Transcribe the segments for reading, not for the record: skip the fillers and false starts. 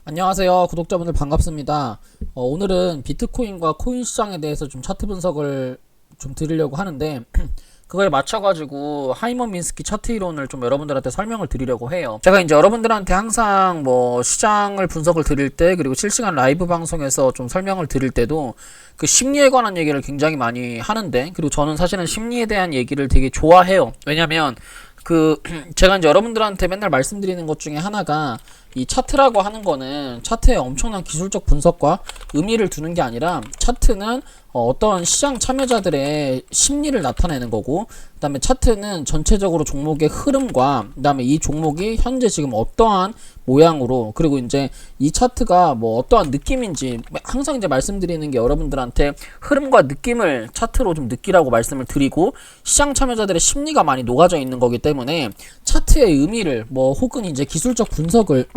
안녕하세요. 구독자분들 반갑습니다. 오늘은 비트코인과 코인 시장에 대해서 좀 차트 분석을 좀 드리려고 하는데 그거에 맞춰가지고 하이먼 미스키 차트 이론을 좀 여러분들한테 설명을 드리려고 해요. 제가 이제 여러분들한테 항상 뭐 시장을 분석을 드릴 때 그리고 실시간 라이브 방송에서 좀 설명을 드릴 때도 그 심리에 관한 얘기를 굉장히 많이 하는데, 그리고 저는 사실은 심리에 대한 얘기를 되게 좋아해요. 왜냐면 제가 이제 여러분들한테 맨날 말씀드리는 것 중에 하나가 이 차트라고 하는 거는 차트에 엄청난 기술적 분석과 의미를 두는 게 아니라 차트는 어떤 시장 참여자들의 심리를 나타내는 거고, 그 다음에 차트는 전체적으로 종목의 흐름과 그 다음에 이 종목이 현재 지금 어떠한 모양으로, 그리고 이제 이 차트가 뭐 어떠한 느낌인지 항상 이제 말씀드리는 게 여러분들한테 흐름과 느낌을 차트로 좀 느끼라고 말씀을 드리고, 시장 참여자들의 심리가 많이 녹아져 있는 거기 때문에 차트의 의미를 뭐 혹은 이제 기술적 분석을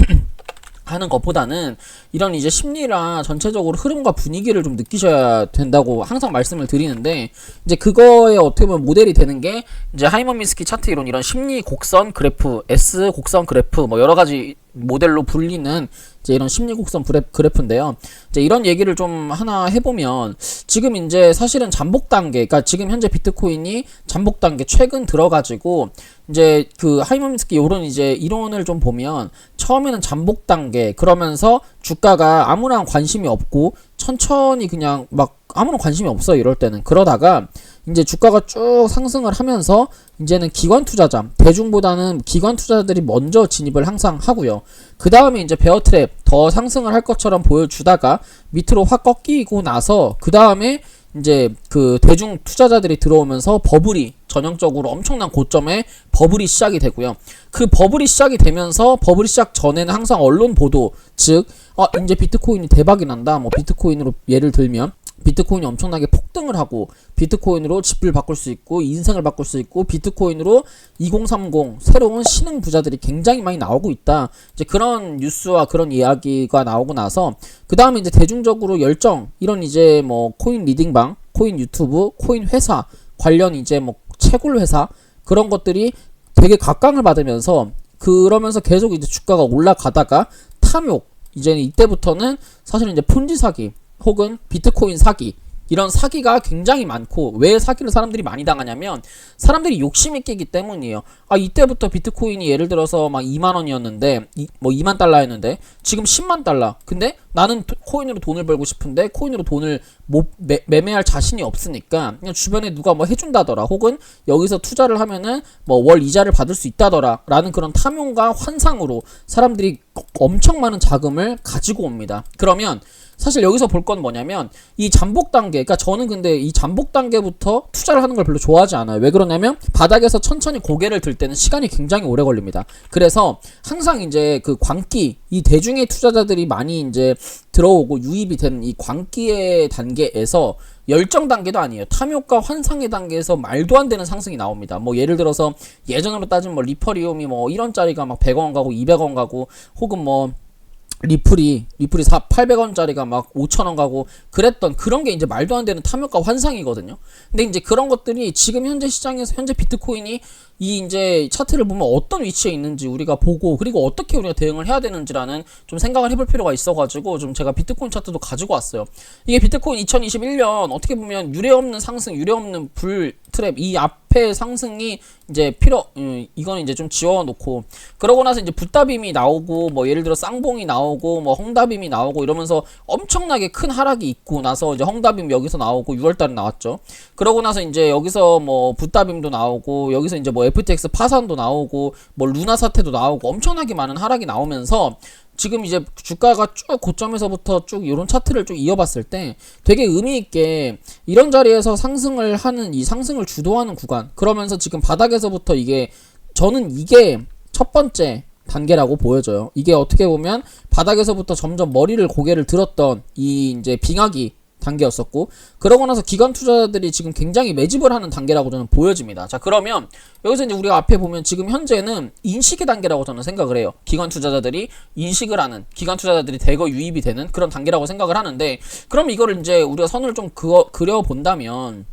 하는 것보다는 이런 이제 심리랑 전체적으로 흐름과 분위기를 좀 느끼셔야 된다고 항상 말씀을 드리는데, 이제 그거에 어떻게 보면 모델이 되는 게 이제 하이먼 미스키 차트 이론, 이런 심리 곡선 그래프, S 곡선 그래프, 뭐 여러 가지 모델로 불리는 이제 이런 심리 곡선 그래프인데요. 이제 이런 얘기를 좀 하나 해보면, 지금 이제 사실은 잠복 단계, 그러니까 지금 현재 비트코인이 잠복 단계 최근 들어가지고 이제 그 하이먼 미스키 요런 이제 이론을 좀 보면 처음에는 잠복 단계, 그러면서 주가가 아무런 관심이 없고 천천히 그냥 막 아무런 관심이 없어요, 이럴 때는. 그러다가 이제 주가가 쭉 상승을 하면서 이제는 기관 투자자, 대중보다는 기관 투자자들이 먼저 진입을 항상 하고요. 그 다음에 이제 베어 트랩 더 상승을 할 것처럼 보여주다가 밑으로 확 꺾이고 나서 그 다음에 이제 그 대중 투자자들이 들어오면서 버블이 전형적으로 엄청난 고점에 버블이 시작이 되고요. 그 버블이 시작이 되면서 버블이 시작 전에는 항상 언론 보도, 즉 이제 비트코인이 대박이 난다, 뭐 비트코인으로 예를 들면 비트코인이 엄청나게 폭등을 하고 비트코인으로 집을 바꿀 수 있고 인생을 바꿀 수 있고 비트코인으로 2030 새로운 신흥 부자들이 굉장히 많이 나오고 있다, 이제 그런 뉴스와 그런 이야기가 나오고 나서 그 다음에 이제 대중적으로 열정, 이런 이제 뭐 코인 리딩방, 코인 유튜브, 코인 회사 관련 이제 뭐 채굴 회사, 그런 것들이 되게 각광을 받으면서 그러면서 계속 이제 주가가 올라가다가 탐욕, 이제는 이때부터는 사실은 이제 폰지 사기 혹은 비트코인 사기, 이런 사기가 굉장히 많고, 왜 사기를 사람들이 많이 당하냐면 사람들이 욕심이 끼기 때문이에요. 이때부터 비트코인이 예를 들어서 막 2만원이었는데 뭐 2만 달러였는데 지금 10만 달러. 근데 나는 코인으로 돈을 벌고 싶은데 코인으로 돈을 매매할 자신이 없으니까 그냥 주변에 누가 뭐 해준다더라, 혹은 여기서 투자를 하면은 뭐 월 이자를 받을 수 있다더라 라는 그런 탐욕과 환상으로 사람들이 엄청 많은 자금을 가지고 옵니다. 그러면 사실 여기서 볼 건 뭐냐면 이 잠복 단계, 그러니까 저는 근데 이 잠복 단계부터 투자를 하는 걸 별로 좋아하지 않아요. 왜 그러냐면 바닥에서 천천히 고개를 들 때는 시간이 굉장히 오래 걸립니다. 그래서 항상 이제 그 광기, 이 대중의 투자자들이 많이 이제 들어오고 유입이 되는 이 광기의 단계에서 열정 단계도 아니에요. 탐욕과 환상의 단계에서 말도 안 되는 상승이 나옵니다. 뭐 예를 들어서 예전으로 따지면 뭐 리퍼리움이 뭐 1원짜리가 막 100원 가고 200원 가고, 혹은 뭐 리플이 800원짜리가 막 5,000원 가고 그랬던 그런 게 이제 말도 안 되는 탐욕과 환상이거든요. 근데 이제 그런 것들이 지금 현재 시장에서 현재 비트코인이 이 이제 차트를 보면 어떤 위치에 있는지 우리가 보고, 그리고 어떻게 우리가 대응을 해야 되는지라는 좀 생각을 해볼 필요가 있어가지고 좀 제가 비트코인 차트도 가지고 왔어요. 이게 비트코인 2021년 어떻게 보면 유례없는 상승, 유례없는 불 트랩, 이 앞에 상승이 이제 이거는 이제 좀 지워놓고, 그러고 나서 이제 붓다빔이 나오고 뭐 예를 들어 쌍봉이 나오고 뭐 헝다빔이 나오고 이러면서 엄청나게 큰 하락이 있고 나서 이제 헝다빔 여기서 나오고 6월달에 나왔죠. 그러고 나서 이제 여기서 뭐 붓다빔도 나오고 여기서 이제 뭐 FTX 파산도 나오고 뭐 루나 사태도 나오고 엄청나게 많은 하락이 나오면서 지금 이제 주가가 쭉 고점에서부터 쭉 이런 차트를 쭉 이어봤을 때 되게 의미있게 이런 자리에서 상승을 하는, 이 상승을 주도하는 구간, 그러면서 지금 바닥에서부터 저는 이게 첫 번째 단계라고 보여져요. 이게 어떻게 보면 바닥에서부터 점점 고개를 들었던 이 이제 빙하기 단계였었고, 그러고 나서 기관 투자자들이 지금 굉장히 매집을 하는 단계라고 저는 보여집니다. 자, 그러면 여기서 이제 우리가 앞에 보면 지금 현재는 인식의 단계라고 저는 생각을 해요. 기관 투자자들이 인식을 하는, 기관 투자자들이 대거 유입이 되는 그런 단계라고 생각을 하는데, 그럼 이거를 이제 우리가 선을 좀 그려본다면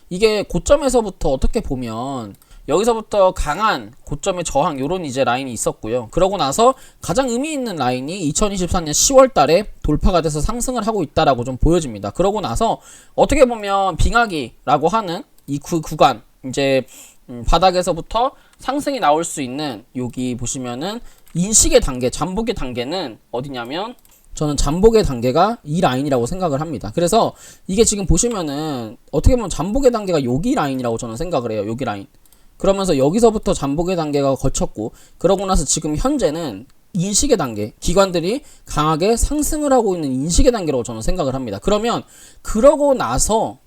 이게 고점에서부터 어떻게 보면 여기서부터 강한 고점의 저항 요런 이제 라인이 있었고요. 그러고 나서 가장 의미 있는 라인이 2024년 10월 달에 돌파가 돼서 상승을 하고 있다라고 좀 보여집니다. 그러고 나서 어떻게 보면 빙하기라고 하는 이 구간 이제 바닥에서부터 상승이 나올 수 있는 여기 보시면은 인식의 단계, 잠복의 단계는 어디냐면 저는 잠복의 단계가 이 라인이라고 생각을 합니다. 그래서 이게 지금 보시면은 어떻게 보면 잠복의 단계가 여기 라인이라고 저는 생각을 해요. 여기 라인. 그러면서 여기서부터 잠복의 단계가 거쳤고 그러고 나서 지금 현재는 인식의 단계, 기관들이 강하게 상승을 하고 있는 인식의 단계라고 저는 생각을 합니다. 그러면 그러고 나서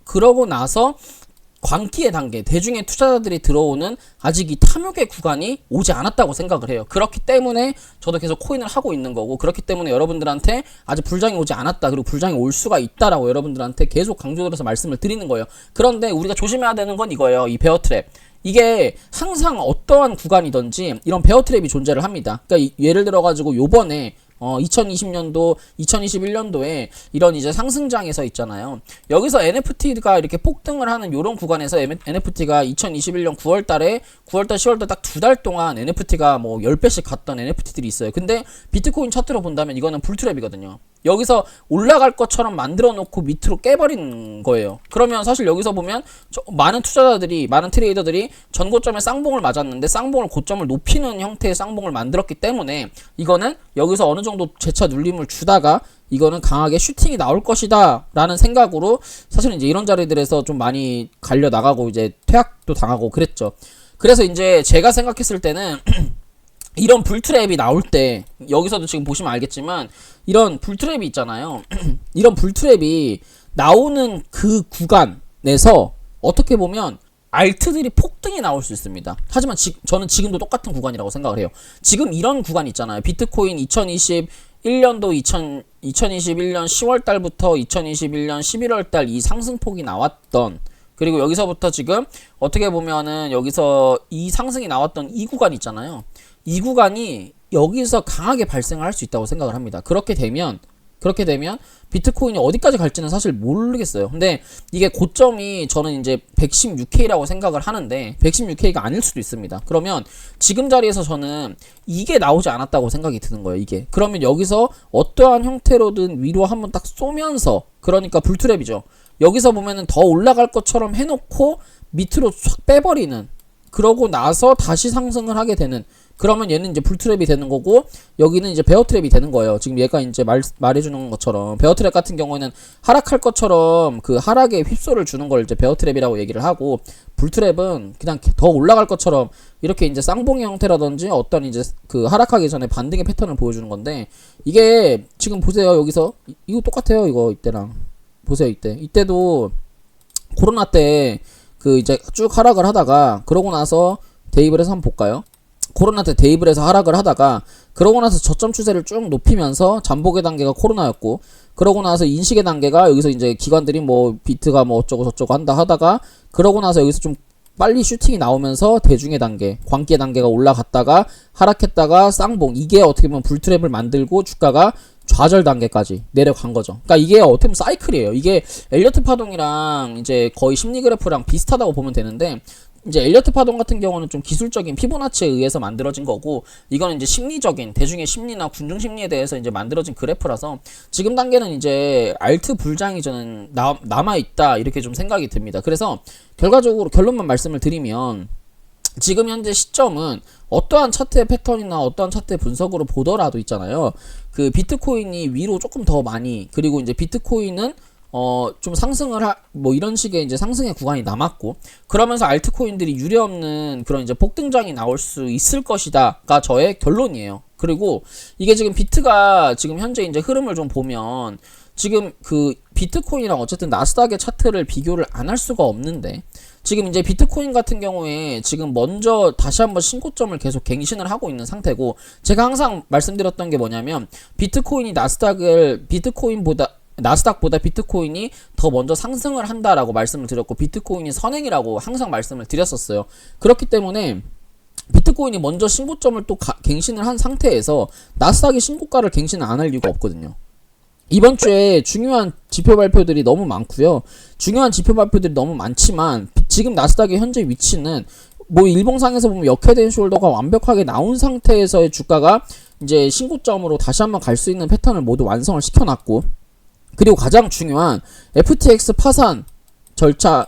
광기의 단계, 대중의 투자자들이 들어오는 아직 이 탐욕의 구간이 오지 않았다고 생각을 해요. 그렇기 때문에 저도 계속 코인을 하고 있는 거고, 그렇기 때문에 여러분들한테 아직 불장이 오지 않았다, 그리고 불장이 올 수가 있다라고 여러분들한테 계속 강조드려서 말씀을 드리는 거예요. 그런데 우리가 조심해야 되는 건 이거예요. 이 베어 트랩. 이게 항상 어떠한 구간이든지 이런 베어 트랩이 존재를 합니다. 그러니까 예를 들어가지고 요번에 2020년도, 2021년도에 이런 이제 상승장에서 있잖아요. 여기서 NFT가 이렇게 폭등을 하는 요런 구간에서 NFT가 2021년 9월달에 9월달, 10월달 딱 2달 동안 NFT가 뭐 10배씩 갔던 NFT들이 있어요. 근데 비트코인 차트로 본다면 이거는 불트랩이거든요. 여기서 올라갈 것처럼 만들어 놓고 밑으로 깨버리는 거예요. 그러면 사실 여기서 보면 많은 투자자들이, 많은 트레이더들이 전고점에 쌍봉을 맞았는데 쌍봉을 고점을 높이는 형태의 쌍봉을 만들었기 때문에 이거는 여기서 어느 정도 재차 눌림을 주다가 이거는 강하게 슈팅이 나올 것이다 라는 생각으로 사실은 이제 이런 자리들에서 좀 많이 갈려 나가고 이제 퇴학도 당하고 그랬죠. 그래서 이제 제가 생각했을 때는 이런 불트랩이 나올 때 여기서도 지금 보시면 알겠지만 이런 불트랩이 있잖아요. 이런 불트랩이 나오는 그 구간에서 어떻게 보면 알트들이 폭등이 나올 수 있습니다. 하지만 저는 지금도 똑같은 구간이라고 생각을 해요. 지금 이런 구간 있잖아요. 비트코인 2021년도 2021년 10월 달부터 2021년 11월 달 이 상승폭이 나왔던, 그리고 여기서부터 지금 어떻게 보면은 여기서 이 상승이 나왔던 이 구간 있잖아요. 이 구간이 여기서 강하게 발생을 할 수 있다고 생각을 합니다. 그렇게 되면 비트코인이 어디까지 갈지는 사실 모르겠어요. 근데 이게 고점이 저는 이제 116K라고 생각을 하는데 116K가 아닐 수도 있습니다. 그러면 지금 자리에서 저는 이게 나오지 않았다고 생각이 드는 거예요. 이게. 그러면 여기서 어떠한 형태로든 위로 한번 딱 쏘면서, 그러니까 불트랩이죠. 여기서 보면은 더 올라갈 것처럼 해놓고 밑으로 쫙 빼버리는, 그러고 나서 다시 상승을 하게 되는, 그러면 얘는 이제 불트랩이 되는 거고 여기는 이제 베어 트랩이 되는 거예요. 지금 얘가 이제 말해주는 것처럼 베어 트랩 같은 경우에는 하락할 것처럼 그 하락에 휩소를 주는 걸 이제 베어 트랩이라고 얘기를 하고, 불트랩은 그냥 더 올라갈 것처럼 이렇게 이제 쌍봉의 형태라든지 어떤 이제 그 하락하기 전에 반등의 패턴을 보여주는 건데, 이게 지금 보세요. 여기서 이거 똑같아요. 이거 이때랑 보세요. 이때도 코로나 때 그 이제 쭉 하락을 하다가 그러고 나서 대입을 해서 한번 볼까요? 코로나 때 대입을 해서 하락을 하다가 그러고 나서 저점 추세를 쭉 높이면서 잠복의 단계가 코로나였고, 그러고 나서 인식의 단계가 여기서 이제 기관들이 뭐 비트가 뭐 어쩌고 저쩌고 한다 하다가 그러고 나서 여기서 좀 빨리 슈팅이 나오면서 대중의 단계, 광기의 단계가 올라갔다가 하락했다가 쌍봉, 이게 어떻게 보면 불트랩을 만들고 주가가 좌절 단계까지 내려간 거죠. 그러니까 이게 어떻게 보면 사이클이에요. 이게 엘리어트 파동이랑 이제 거의 심리 그래프랑 비슷하다고 보면 되는데, 이제 엘리어트 파동 같은 경우는 좀 기술적인 피보나치에 의해서 만들어진 거고, 이거는 이제 심리적인 대중의 심리나 군중 심리에 대해서 이제 만들어진 그래프라서 지금 단계는 이제 알트 불장이 저는 남아 있다 이렇게 좀 생각이 듭니다. 그래서 결과적으로 결론만 말씀을 드리면 지금 현재 시점은 어떠한 차트의 패턴이나 어떠한 차트의 분석으로 보더라도 있잖아요. 그 비트코인이 위로 조금 더 많이, 그리고 이제 비트코인은 좀 상승을 뭐 이런 식의 이제 상승의 구간이 남았고, 그러면서 알트코인들이 유례없는 그런 이제 폭등장이 나올 수 있을 것이다가 저의 결론이에요. 그리고 이게 지금 비트가 지금 현재 이제 흐름을 좀 보면 지금 그 비트코인이랑 어쨌든 나스닥의 차트를 비교를 안 할 수가 없는데, 지금 이제 비트코인 같은 경우에 지금 먼저 다시 한번 신고점을 계속 갱신을 하고 있는 상태고, 제가 항상 말씀드렸던 게 뭐냐면 비트코인이 나스닥보다 비트코인이 더 먼저 상승을 한다라고 말씀을 드렸고, 비트코인이 선행이라고 항상 말씀을 드렸었어요. 그렇기 때문에 비트코인이 먼저 신고점을 또 갱신을 한 상태에서 나스닥이 신고가를 갱신을 안 할 이유가 없거든요. 이번 주에 중요한 지표 발표들이 너무 많고요. 중요한 지표 발표들이 너무 많지만 지금 나스닥의 현재 위치는 뭐 일봉상에서 보면 역헤드 앤 숄더가 완벽하게 나온 상태에서의 주가가 이제 신고점으로 다시 한번 갈 수 있는 패턴을 모두 완성을 시켜놨고, 그리고 가장 중요한 FTX 파산 절차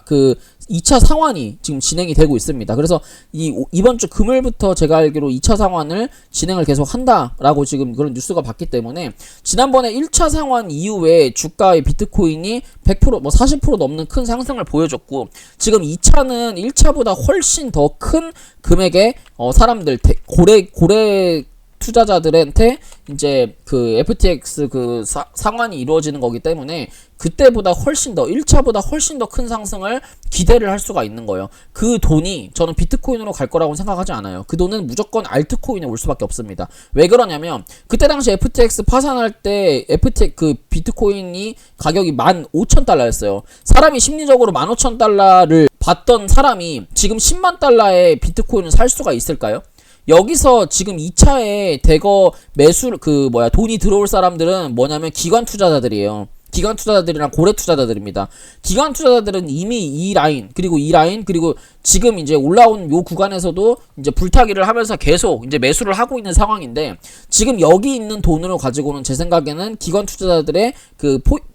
2차 상환이 지금 진행이 되고 있습니다. 그래서 이번 주 금요일부터 제가 알기로 2차 상환을 진행을 계속 한다라고 지금 그런 뉴스가 봤기 때문에, 지난번에 1차 상환 이후에 주가의 비트코인이 100% 뭐 40% 넘는 큰 상승을 보여줬고, 지금 2차는 1차보다 훨씬 더 큰 금액의 사람들 고래 투자자들한테 이제 그 FTX 상환이 이루어지는 거기 때문에 그때보다 훨씬 더 1차보다 훨씬 더 큰 상승을 기대를 할 수가 있는 거예요. 그 돈이 저는 비트코인으로 갈 거라고 생각하지 않아요. 그 돈은 무조건 알트코인에 올 수밖에 없습니다. 왜 그러냐면 그때 당시 FTX 파산할 때 비트코인이 가격이 15,000달러였어요. 사람이 심리적으로 15,000달러를 받던 사람이 지금 10만 달러의 비트코인을 살 수가 있을까요? 여기서 지금 2차에 대거 돈이 들어올 사람들은 뭐냐면 기관 투자자들이에요. 기관 투자자들이랑 고래 투자자들입니다. 기관 투자자들은 이미 이 라인 그리고 지금 이제 올라온 요 구간에서도 이제 불타기를 하면서 계속 이제 매수를 하고 있는 상황인데, 지금 여기 있는 돈으로 가지고는 제 생각에는 기관 투자자들의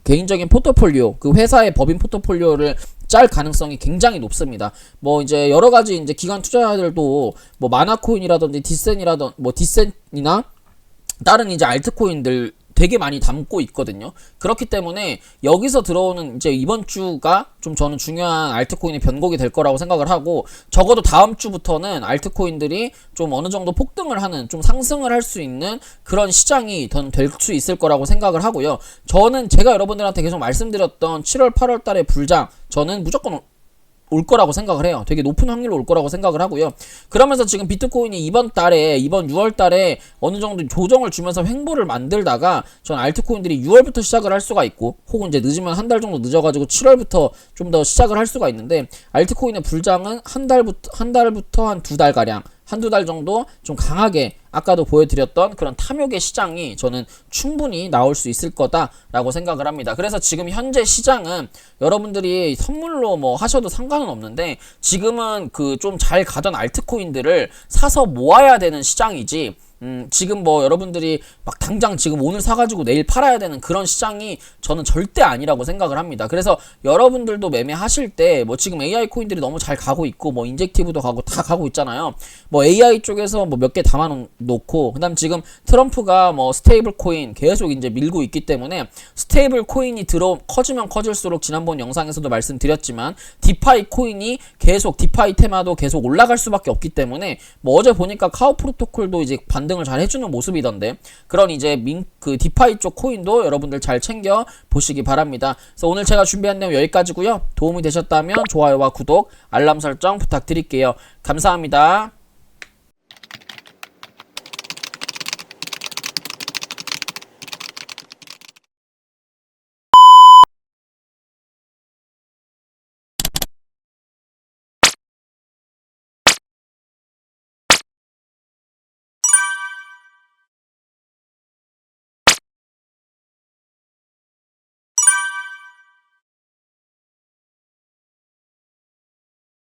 개인적인 포트폴리오, 회사의 법인 포트폴리오를 짤 가능성이 굉장히 높습니다. 뭐 이제 여러 가지 이제 기관 투자자들도 뭐 마나코인이라든지 디센이나 다른 이제 알트코인들 되게 많이 담고 있거든요. 그렇기 때문에 여기서 들어오는 이제 이번 주가 좀 저는 중요한 알트코인의 변곡이 될 거라고 생각을 하고, 적어도 다음 주부터는 알트코인들이 좀 어느 정도 폭등을 하는, 좀 상승을 할 수 있는 그런 시장이 될 수 있을 거라고 생각을 하고요. 저는 제가 여러분들한테 계속 말씀드렸던 7월 8월 달의 불장, 저는 무조건 올 거라고 생각을 해요. 되게 높은 확률로 올 거라고 생각을 하고요. 그러면서 지금 비트코인이 이번 6월 달에 어느 정도 조정을 주면서 횡보를 만들다가, 전 알트코인들이 6월부터 시작을 할 수가 있고, 혹은 이제 늦으면 한 달 정도 늦어가지고 7월부터 좀 더 시작을 할 수가 있는데, 알트코인의 불장은 한 달부터 한 2달가량, 한두 달 정도 좀 강하게 아까도 보여드렸던 그런 탐욕의 시장이 저는 충분히 나올 수 있을 거다라고 생각을 합니다. 그래서 지금 현재 시장은 여러분들이 선물로 뭐 하셔도 상관은 없는데, 지금은 좀 잘 가던 알트코인들을 사서 모아야 되는 시장이지, 지금 뭐 여러분들이 막 당장 지금 오늘 사가지고 내일 팔아야 되는 그런 시장이 저는 절대 아니라고 생각을 합니다. 그래서 여러분들도 매매하실 때 뭐 지금 AI 코인들이 너무 잘 가고 있고, 뭐 인젝티브도 가고 다 가고 있잖아요. 뭐 AI 쪽에서 뭐 몇 개 담아놓고, 그다음 지금 트럼프가 뭐 스테이블 코인 계속 이제 밀고 있기 때문에, 스테이블 코인이 커지면 커질수록 지난번 영상에서도 말씀드렸지만 디파이 코인이 디파이 테마도 계속 올라갈 수밖에 없기 때문에, 뭐 어제 보니까 카오 프로토콜도 이제 반등을 잘 해주는 모습이던데, 그런 이제 디파이 쪽 코인도 여러분들 잘 챙겨 보시기 바랍니다. 그래서 오늘 제가 준비한 내용 여기까지고요. 도움이 되셨다면 좋아요와 구독, 알람 설정 부탁드릴게요. 감사합니다.